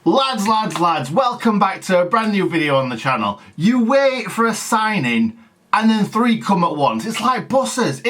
Lads, welcome back to a brand new video on the channel. You wait for a signing and then three come at once. It's like buses.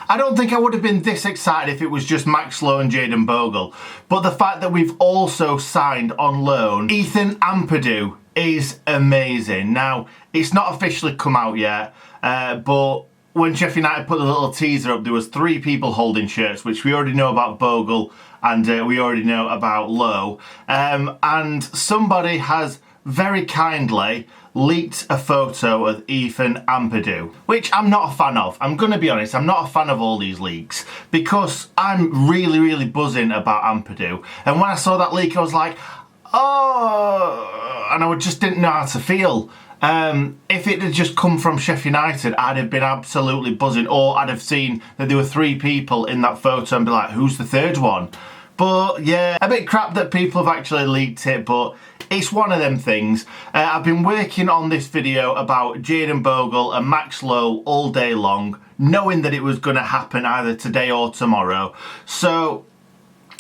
I don't think I would have been this excited if it was just Max Lowe and Jayden Bogle, but the fact that we've also signed on loan Ethan Ampadu is amazing. Now, it's not officially come out yet, but when Sheffield United put the little teaser up, there was three people holding shirts, which we already know about Bogle and we already know about Lowe, and somebody has very kindly leaked a photo of Ethan Ampadu, which I'm not a fan of. I'm going to be honest, I'm not a fan of all these leaks because I'm really buzzing about Ampadu. And when I saw that leak, I was like, oh, and I just didn't know how to feel. If it had just come from Sheffield United, I'd have been absolutely buzzing, or I'd have seen that there were three people in that photo and be like, who's the third one? But yeah, a bit crap that people have actually leaked it, but it's one of them things. I've been working on this video about Jayden Bogle and Max Lowe all day long, knowing that it was going to happen either today or tomorrow. So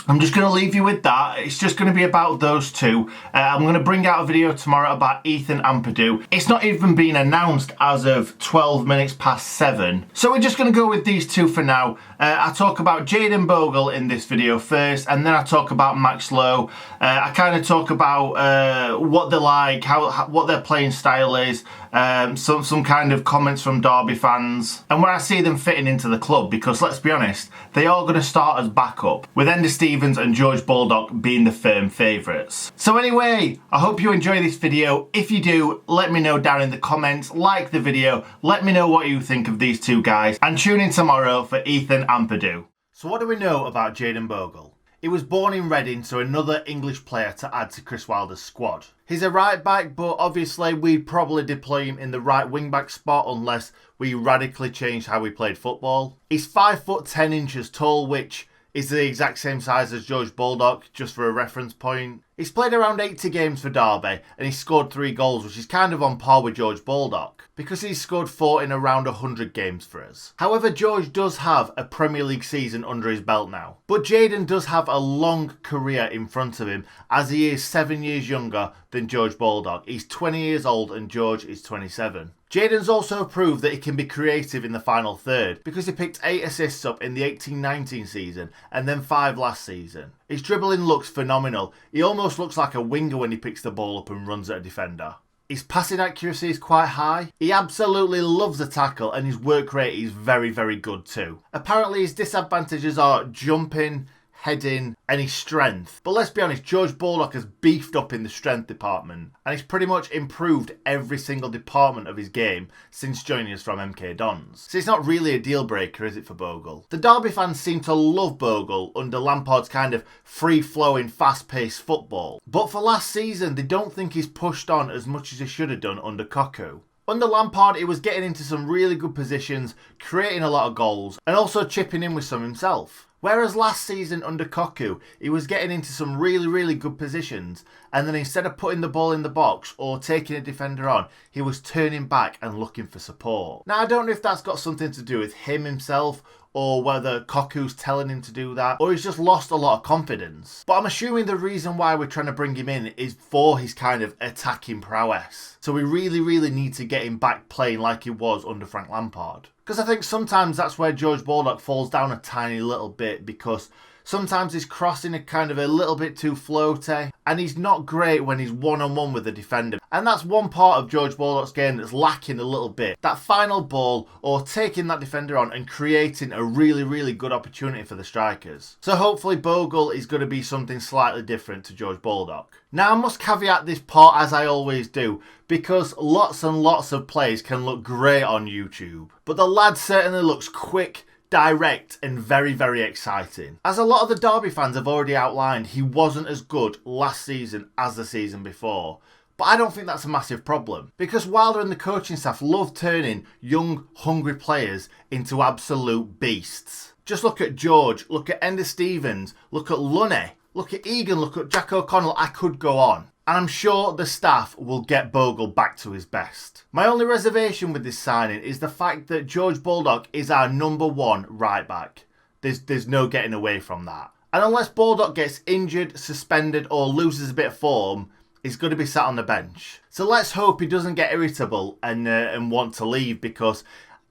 I'm just going to leave you with that. It's just going to be about those two. I'm going to bring out a video tomorrow about Ethan Ampadu. It's not even been announced as of 12 minutes past 7. So we're just going to go with these two for now. I talk about Jayden Bogle in this video first, and then I talk about Max Lowe. I kind of talk about what they're like, what their playing style is, some kind of comments from Derby fans, and where I see them fitting into the club, because let's be honest, they are going to start as backup, with Ender Stevens and George Bogle being the firm favourites. So anyway, I hope you enjoy this video. If you do, let me know down in the comments, like the video, let me know what you think of these two guys, and tune in tomorrow for Ethan Ampadu. So what do we know about Jayden Bogle? He was born in Reading, so another English player to add to Chris Wilder's squad. He's a right back, but obviously we'd probably deploy him in the right wing back spot unless we radically changed how we played football. He's 5'10" tall, which is the exact same size as George Bogle, just for a reference point. He's played around 80 games for Derby and he's scored 3 goals, which is kind of on par with George Bogle, because he's scored 4 in around 100 games for us. However, George does have a Premier League season under his belt now. But Jayden does have a long career in front of him, as he is 7 years younger than George Bogle. He's 20 years old and George is 27. Jayden's also proved that he can be creative in the final third, because he picked 8 assists up in the 18-19 season and then 5 last season. His dribbling looks phenomenal. He almost looks like a winger when he picks the ball up and runs at a defender. His passing accuracy is quite high. He absolutely loves the tackle and his work rate is very good too. Apparently his disadvantages are jumping, heading and his strength. But let's be honest, George Bogle has beefed up in the strength department and he's pretty much improved every single department of his game since joining us from MK Dons. So it's not really a deal breaker, is it, for Bogle? The Derby fans seem to love Bogle under Lampard's kind of free-flowing, fast-paced football. But for last season, they don't think he's pushed on as much as he should have done under Cocu. Under Lampard, he was getting into some really good positions, creating a lot of goals, and also chipping in with some himself. Whereas last season under Cocu, he was getting into some really good positions, and then instead of putting the ball in the box or taking a defender on, he was turning back and looking for support. Now, I don't know if that's got something to do with him himself, or whether Cocu's telling him to do that, or he's just lost a lot of confidence. But I'm assuming the reason why we're trying to bring him in is for his kind of attacking prowess. So we really need to get him back playing like he was under Frank Lampard. Because I think sometimes that's where George Bogle falls down a tiny little bit, because sometimes his crossing are kind of a little bit too floaty, and he's not great when he's one-on-one with the defender. And that's one part of George Bogle's game that's lacking a little bit. That final ball, or taking that defender on and creating a really good opportunity for the strikers. So hopefully Bogle is going to be something slightly different to George Bogle. Now, I must caveat this part, as I always do, because lots and lots of plays can look great on YouTube. But the lad certainly looks quick, direct and very exciting. As a lot of the Derby fans have already outlined, he wasn't as good last season as the season before. But I don't think that's a massive problem, because Wilder and the coaching staff love turning young, hungry players into absolute beasts. Just look at George, look at Ender Stevens, look at Lowe, look at Egan, look at Jack O'Connell. I could go on. And I'm sure the staff will get Bogle back to his best. My only reservation with this signing is the fact that George Baldock is our number one right back. There's no getting away from that. And unless Baldock gets injured, suspended or loses a bit of form, he's going to be sat on the bench. So let's hope he doesn't get irritable and want to leave, because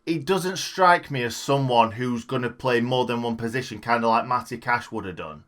he doesn't strike me as someone who's going to play more than one position, kind of like Matty Cash would have done.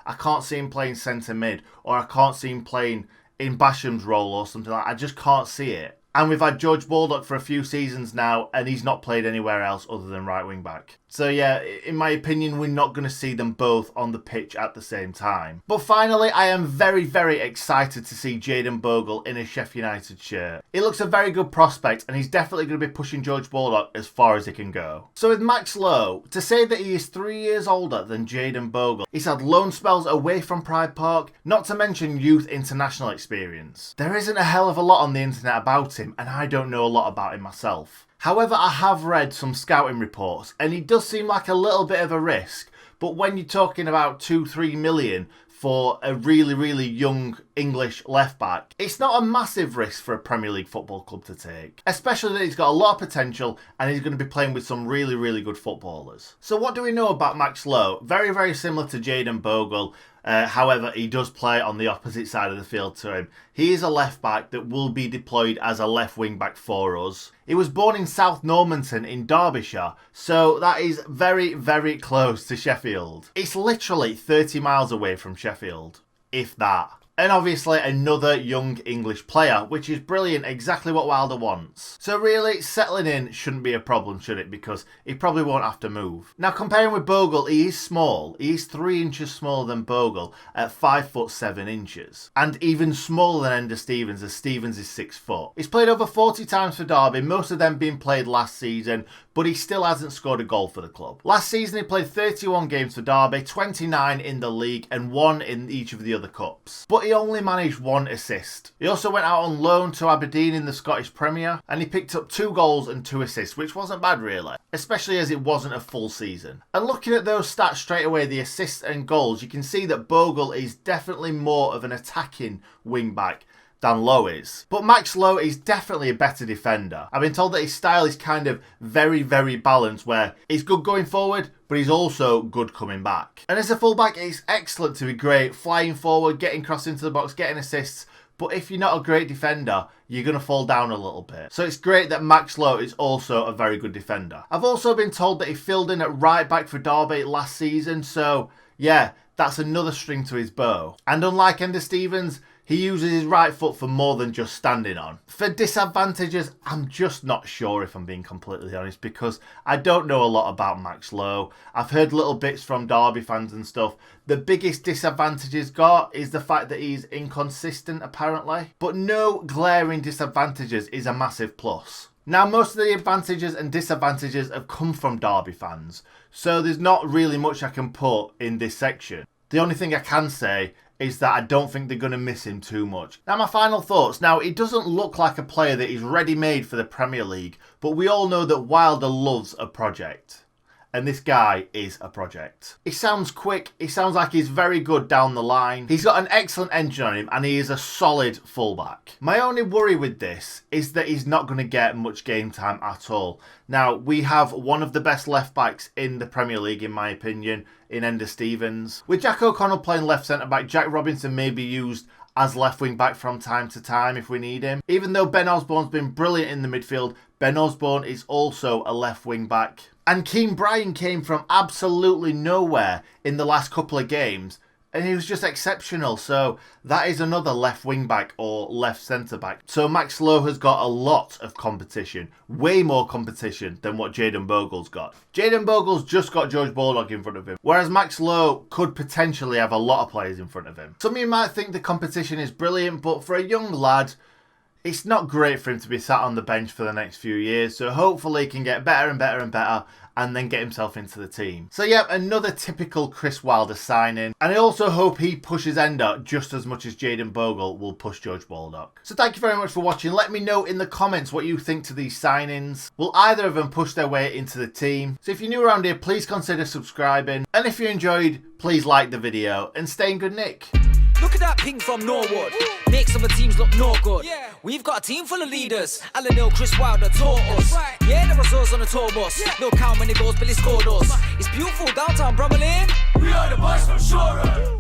I can't see him playing centre mid, or I can't see him playing in Basham's role or something like that. I just can't see it. And we've had George Baldock for a few seasons now, and he's not played anywhere else other than right wing back. So yeah, in my opinion, we're not going to see them both on the pitch at the same time. But finally, I am very, very excited to see Jayden Bogle in a Sheffield United shirt. He looks a very good prospect, and he's definitely going to be pushing George Baldock as far as he can go. So with Max Lowe, to say that he is 3 years older than Jayden Bogle, he's had loan spells away from Pride Park, not to mention youth international experience. There isn't a hell of a lot on the internet about him, and I don't know a lot about him myself. However, I have read some scouting reports, and he does seem like a little bit of a risk, but when you're talking about 2-3 million for a really, really young English left back, it's not a massive risk for a Premier League football club to take, especially that he's got a lot of potential and he's going to be playing with some really, really good footballers. So what do we know about Max Lowe? Very, very similar to Jayden Bogle. However, he does play on the opposite side of the field to him. He is a left back that will be deployed as a left wing back for us. He was born in South Normanton in Derbyshire, so that is very, very close to Sheffield. It's literally 30 miles away from Sheffield, if that. And obviously another young English player, which is brilliant, exactly what Wilder wants. So really, settling in shouldn't be a problem, should it? Because he probably won't have to move. Now, comparing with Bogle, he is small. He is 3 inches smaller than Bogle at 5'7". And even smaller than Ender Stevens, as Stevens is 6 foot. He's played over 40 times for Derby, most of them being played last season, but he still hasn't scored a goal for the club. Last season, he played 31 games for Derby, 29 in the league, and 1 in each of the other cups. But he only managed 1 assist. He also went out on loan to Aberdeen in the Scottish Premier, and he picked up 2 goals and 2 assists, which wasn't bad really, especially as it wasn't a full season. And looking at those stats straight away, the assists and goals, you can see that Bogle is definitely more of an attacking wing-back than Lowe is. But Max Lowe is definitely a better defender. I've been told that his style is kind of very, very balanced, where he's good going forward, but he's also good coming back. And as a fullback, it's excellent to be great, flying forward, getting crossed into the box, getting assists. But if you're not a great defender, you're going to fall down a little bit. So it's great that Max Lowe is also a very good defender. I've also been told that he filled in at right back for Derby last season. So yeah, that's another string to his bow. And unlike Ender Stevens, he uses his right foot for more than just standing on. For disadvantages, I'm just not sure, if I'm being completely honest, because I don't know a lot about Max Lowe. I've heard little bits from Derby fans and stuff. The biggest disadvantage he's got is the fact that he's inconsistent, apparently. But no glaring disadvantages is a massive plus. Now, most of the advantages and disadvantages have come from Derby fans, so there's not really much I can put in this section. The only thing I can say is that I don't think they're going to miss him too much. Now, my final thoughts. Now, he doesn't look like a player that is ready-made for the Premier League, but we all know that Wilder loves a project. And this guy is a project. He sounds quick. He sounds like he's very good down the line. He's got an excellent engine on him, and he is a solid fullback. My only worry with this is that he's not going to get much game time at all. Now, we have one of the best left backs in the Premier League, in my opinion, in Ender Stevens. With Jack O'Connell playing left centre-back, Jack Robinson may be used as left wing back from time to time if we need him. Even though Ben Osborne's been brilliant in the midfield, Ben Osborne is also a left wing back. And Keane Bryan came from absolutely nowhere in the last couple of games, and he was just exceptional. So that is another left wing back or left centre back. So Max Lowe has got a lot of competition, way more competition than what Jayden Bogle's got. Jayden Bogle's just got George Baldock in front of him, whereas Max Lowe could potentially have a lot of players in front of him. Some of you might think the competition is brilliant, but for a young lad, it's not great for him to be sat on the bench for the next few years, so hopefully he can get better and better and better and then get himself into the team. So yeah, another typical Chris Wilder signing. And I also hope he pushes Ender just as much as Jayden Bogle will push George Baldock. So thank you very much for watching. Let me know in the comments what you think to these signings. Will either of them push their way into the team? So if you're new around here, please consider subscribing. And if you enjoyed, please like the video and stay in good nick. Look at that ping from Norwood. Makes other teams look no good. We've got a team full of leaders. Alan Hill, Chris Wilder taught us. Yeah, there was us on the tour bus. Look how many goals Billy scored us. It's beautiful downtown Bromley. We are the boys from Shore.